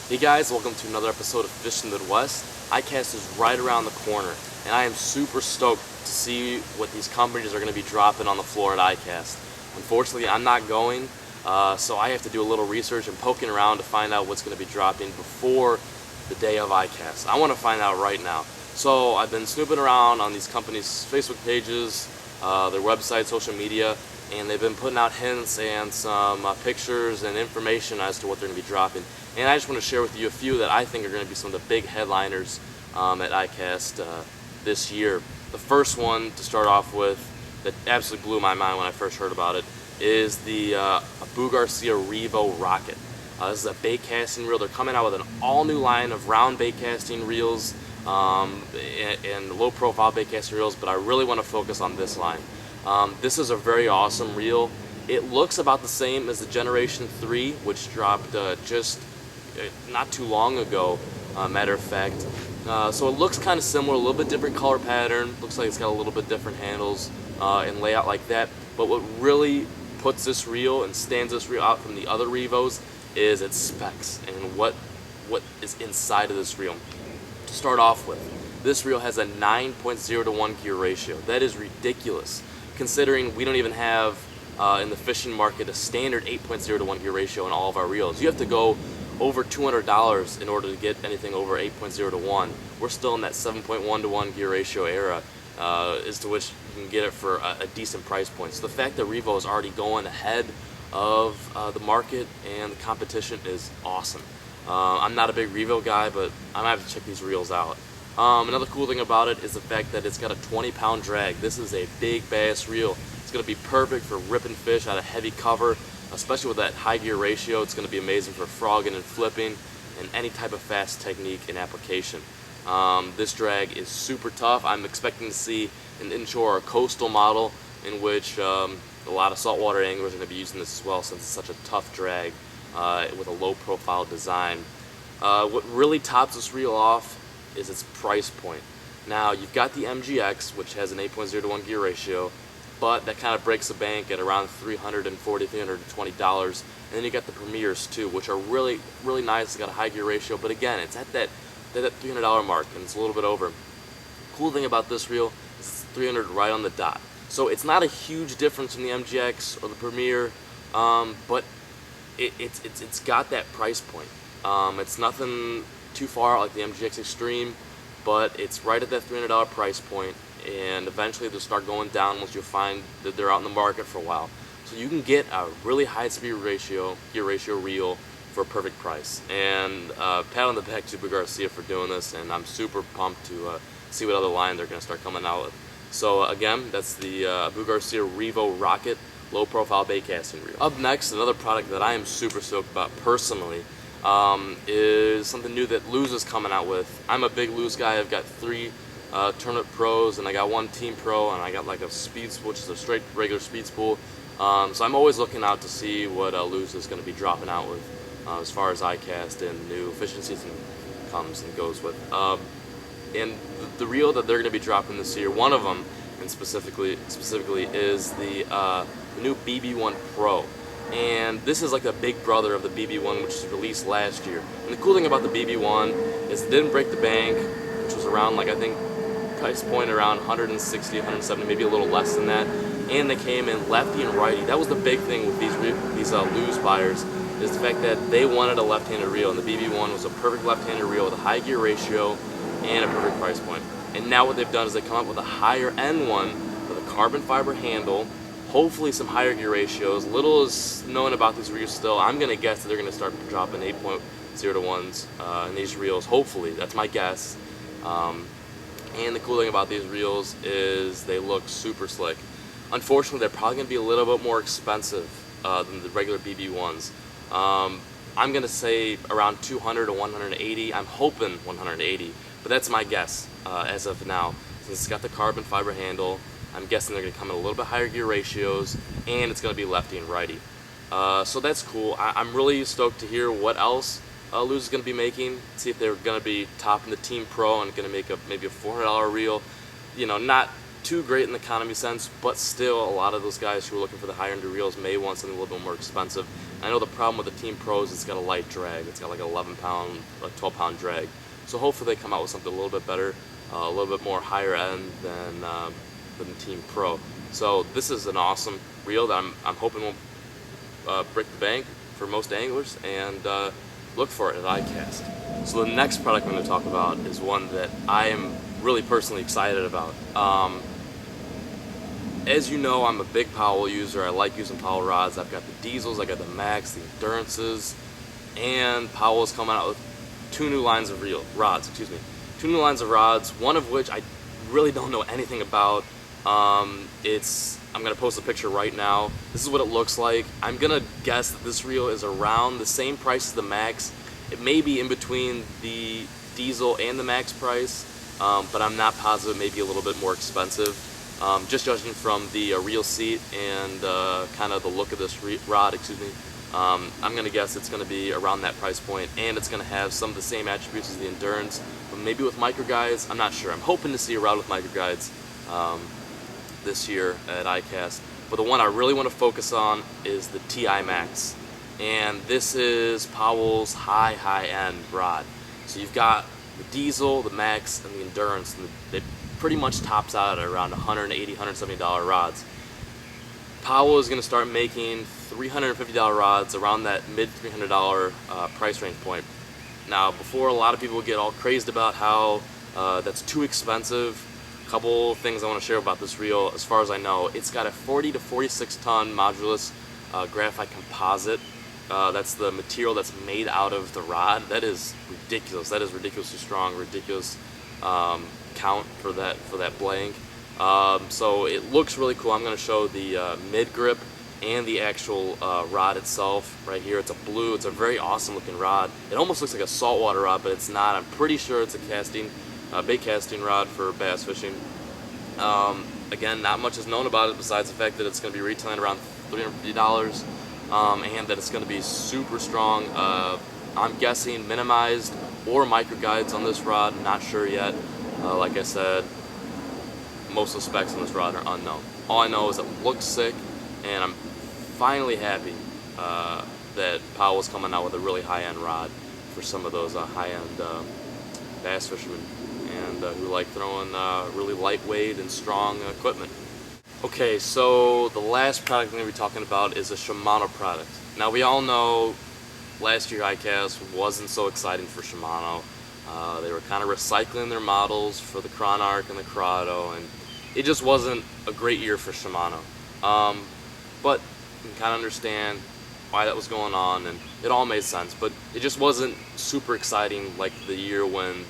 Hey guys, welcome to another episode of Fish in the Midwest. iCast is right around the corner, and I am super stoked to see what these companies are going to be dropping on the floor at iCast. Unfortunately, I'm not going, so I have to do a little research and poking around to find out what's going to be dropping before the day of iCast. I want to find out right now. So I've been snooping around on these companies' Facebook pages, their website, social media, and they've been putting out hints and some pictures and information as to what they're going to be dropping. And I just want to share with you a few that I think are going to be some of the big headliners at iCast this year. The first one to start off with that absolutely blew my mind when I first heard about it is the Abu Garcia Revo Rocket. This is a bait casting reel. They're coming out with an all-new line of round bait casting reels and low-profile bait casting reels, but I really want to focus on this line. This is a very awesome reel. It looks about the same as the Generation 3, which dropped just not too long ago, matter of fact. So it looks kind of similar, a little bit different color pattern. Looks like it's got a little bit different handles and layout like that. But what really puts this reel and stands this reel out from the other Revos is its specs and what is inside of this reel. To start off with, this reel has a 9.0 to 1 gear ratio. That is ridiculous, considering we don't even have in the fishing market a standard 8.0 to 1 gear ratio in all of our reels. You have to go over $200 in order to get anything over 8.0 to 1. We're still in that 7.1 to 1 gear ratio era, as to which you can get it for a decent price point. So the fact that Revo is already going ahead of the market and the competition is awesome. I'm not a big Revo guy, but I'm gonna have to check these reels out. Another cool thing about it is the fact that it's got a 20-pound drag. This is a big bass reel. It's going to be perfect for ripping fish out of heavy cover, especially with that high gear ratio. It's going to be amazing for frogging and flipping and any type of fast technique and application. This drag is super tough. I'm expecting to see an inshore or coastal model in which a lot of saltwater anglers are going to be using this as well, since it's such a tough drag with a low profile design. What really tops this reel off is its price point. Now, you've got the MGX, which has an 8.0 to 1 gear ratio, but that kind of breaks the bank at around $340, $320. And then you got the Premiers too, which are really, really nice. It's got a high gear ratio, but again, it's at that $300 mark, and it's a little bit over. Cool thing about this reel is it's 300 right on the dot. So it's not a huge difference from the MGX or the Premier, but it's got that price point. It's nothing too far out like the MGX Extreme, but it's right at that $300 price point, and eventually they'll start going down once you find that they're out in the market for a while. So you can get a really high gear ratio reel for a perfect price. And pat on the back to Abu Garcia for doing this, and I'm super pumped to see what other line they're going to start coming out with. So again, that's the Abu Garcia Revo Rocket low profile bait casting reel. Up next, another product that I am super stoked about personally is something new that Luz is coming out with. I'm a big Luz guy. I've got 3 tournament pros, and I got 1 team pro, and I got like a speed spool, which is a straight regular speed spool. So I'm always looking out to see what Luz is going to be dropping out with as far as iCast and new fishing season comes and goes with. And the reel that they're going to be dropping this year, one of them, and specifically is the new BB1 Pro. And this is like the big brother of the BB1, which was released last year. And the cool thing about the BB1 is it didn't break the bank, which was around, like, I think price point around 160, 170, maybe a little less than that. And they came in lefty and righty. That was the big thing with these Luz buyers, is the fact that they wanted a left-handed reel, and the BB1 was a perfect left-handed reel with a high gear ratio and a perfect price point. And now what they've done is they come up with a higher end one with a carbon fiber handle, hopefully some higher gear ratios. Little is known about these reels still. I'm going to guess that they're going to start dropping 8.0 to 1s in these reels, hopefully. That's my guess. And the cool thing about these reels is they look super slick. Unfortunately, they're probably going to be a little bit more expensive than the regular BB1s. I'm going to say around 200 to 180. I'm hoping 180, but that's my guess as of now. Since it's got the carbon fiber handle, I'm guessing they're going to come in a little bit higher gear ratios, and it's going to be lefty and righty. So that's cool. I'm really stoked to hear what else Luz is going to be making. See if they're going to be topping the Team Pro and going to make maybe a $400 reel. You know, not too great in the economy sense, but still a lot of those guys who are looking for the higher end reels may want something a little bit more expensive. And I know the problem with the Team Pros is it's got a light drag. It's got like an 11 pound, or 12 pound drag. So hopefully they come out with something a little bit better, a little bit more higher end than the Team Pro. So this is an awesome reel that I'm hoping will break the bank for most anglers, and look for it at iCast. So the next product I'm going to talk about is one that I am really personally excited about. As you know, I'm a big Powell user. I like using Powell rods. I've got the diesels, I got the Max, the Endurances, and Powell is coming out with two new lines of rods. Two new lines of rods, one of which I really don't know anything about. I'm going to post a picture right now. This is what it looks like. I'm going to guess that this reel is around the same price as the Max. It may be in between the diesel and the Max price, but I'm not positive. It may be a little bit more expensive. Just judging from the reel seat and kind of the look of this rod, I'm going to guess it's going to be around that price point, and it's going to have some of the same attributes as the Endurance, but maybe with micro guides. I'm not sure. I'm hoping to see a rod with micro guides this year at iCast, but the one I really want to focus on is the TI Max, and this is Powell's high-end rod. So you've got the diesel, the Max, and the Endurance, and it pretty much tops out at around $180, $170 rods. Powell is going to start making $350 rods around that mid $300 price range point. Now, before a lot of people get all crazed about how that's too expensive, a couple things I want to share about this reel. As far as I know, it's got a 40 to 46 ton modulus graphite composite. That's the material that's made out of the rod. That is ridiculous. That is ridiculously strong, ridiculous count for that blank. So it looks really cool. I'm going to show the mid grip and the actual rod itself right here. It's a blue. It's a very awesome looking rod. It almost looks like a saltwater rod, but it's not. I'm pretty sure it's a bait casting rod for bass fishing. Again, not much is known about it besides the fact that it's going to be retailing around $350, and that it's going to be super strong. I'm guessing minimized or micro guides on this rod. Not sure yet. Like I said, most of the specs on this rod are unknown. All I know is it looks sick, and I'm finally happy that Powell's coming out with a really high-end rod for some of those high-end bass fishermen and who like throwing really lightweight and strong equipment. Okay, so the last product I'm going to be talking about is a Shimano product. Now, we all know last year iCast wasn't so exciting for Shimano. They were kind of recycling their models for the Chronarch and the Corrado, and it just wasn't a great year for Shimano. But you can kind of understand why that was going on, and it all made sense. But it just wasn't super exciting like the year when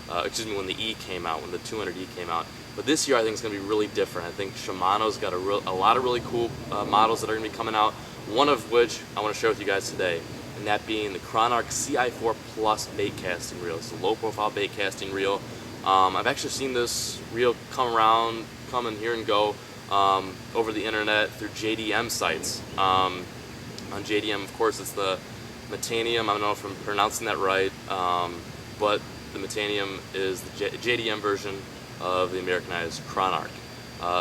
when the E came out, when the 200E came out. But this year I think it's going to be really different. I think Shimano's got a lot of really cool models that are going to be coming out, one of which I want to share with you guys today, and that being the Chronarch CI4 Plus bait casting reel. It's a low profile bait casting reel. I've actually seen this reel come and here and go over the internet through JDM sites. On JDM, of course, it's the Metanium. I don't know if I'm pronouncing that right, but the Metanium is the JDM version of the Americanized Chronarch.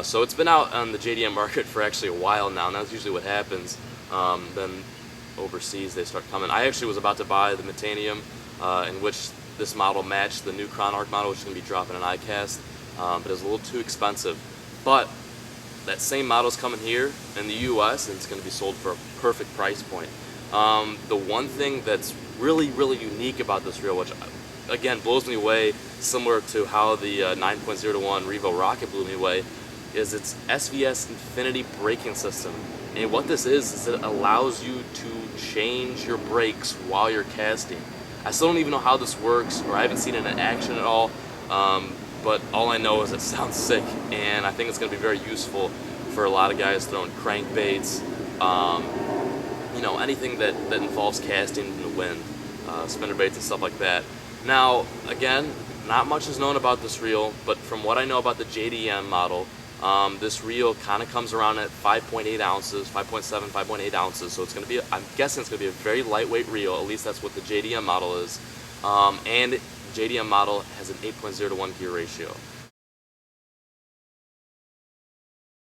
So it's been out on the JDM market for actually a while now, and that's usually what happens. Then overseas they start coming. I actually was about to buy the Metanium, in which this model matched the new Chronarch model, which is going to be dropping an iCast, but it was a little too expensive. But that same model is coming here in the US, and it's going to be sold for a perfect price point. The one thing that's really, really unique about this reel, which again blows me away, similar to how the 9.0-1 Revo Rocket blew me away, is its SVS Infinity braking system. And what this is it allows you to change your brakes while you're casting. I still don't even know how this works, or I haven't seen it in action at all, but all I know is it sounds sick, and I think it's going to be very useful for a lot of guys throwing crankbaits, anything that involves casting in the wind, spinnerbaits and stuff like that. Now, again, not much is known about this reel, but from what I know about the JDM model, this reel kind of comes around at 5.8 ounces, 5.7, 5.8 ounces, so it's going to be, I'm guessing it's going to be a very lightweight reel, at least that's what the JDM model is, and JDM model has an 8.0-1 gear ratio.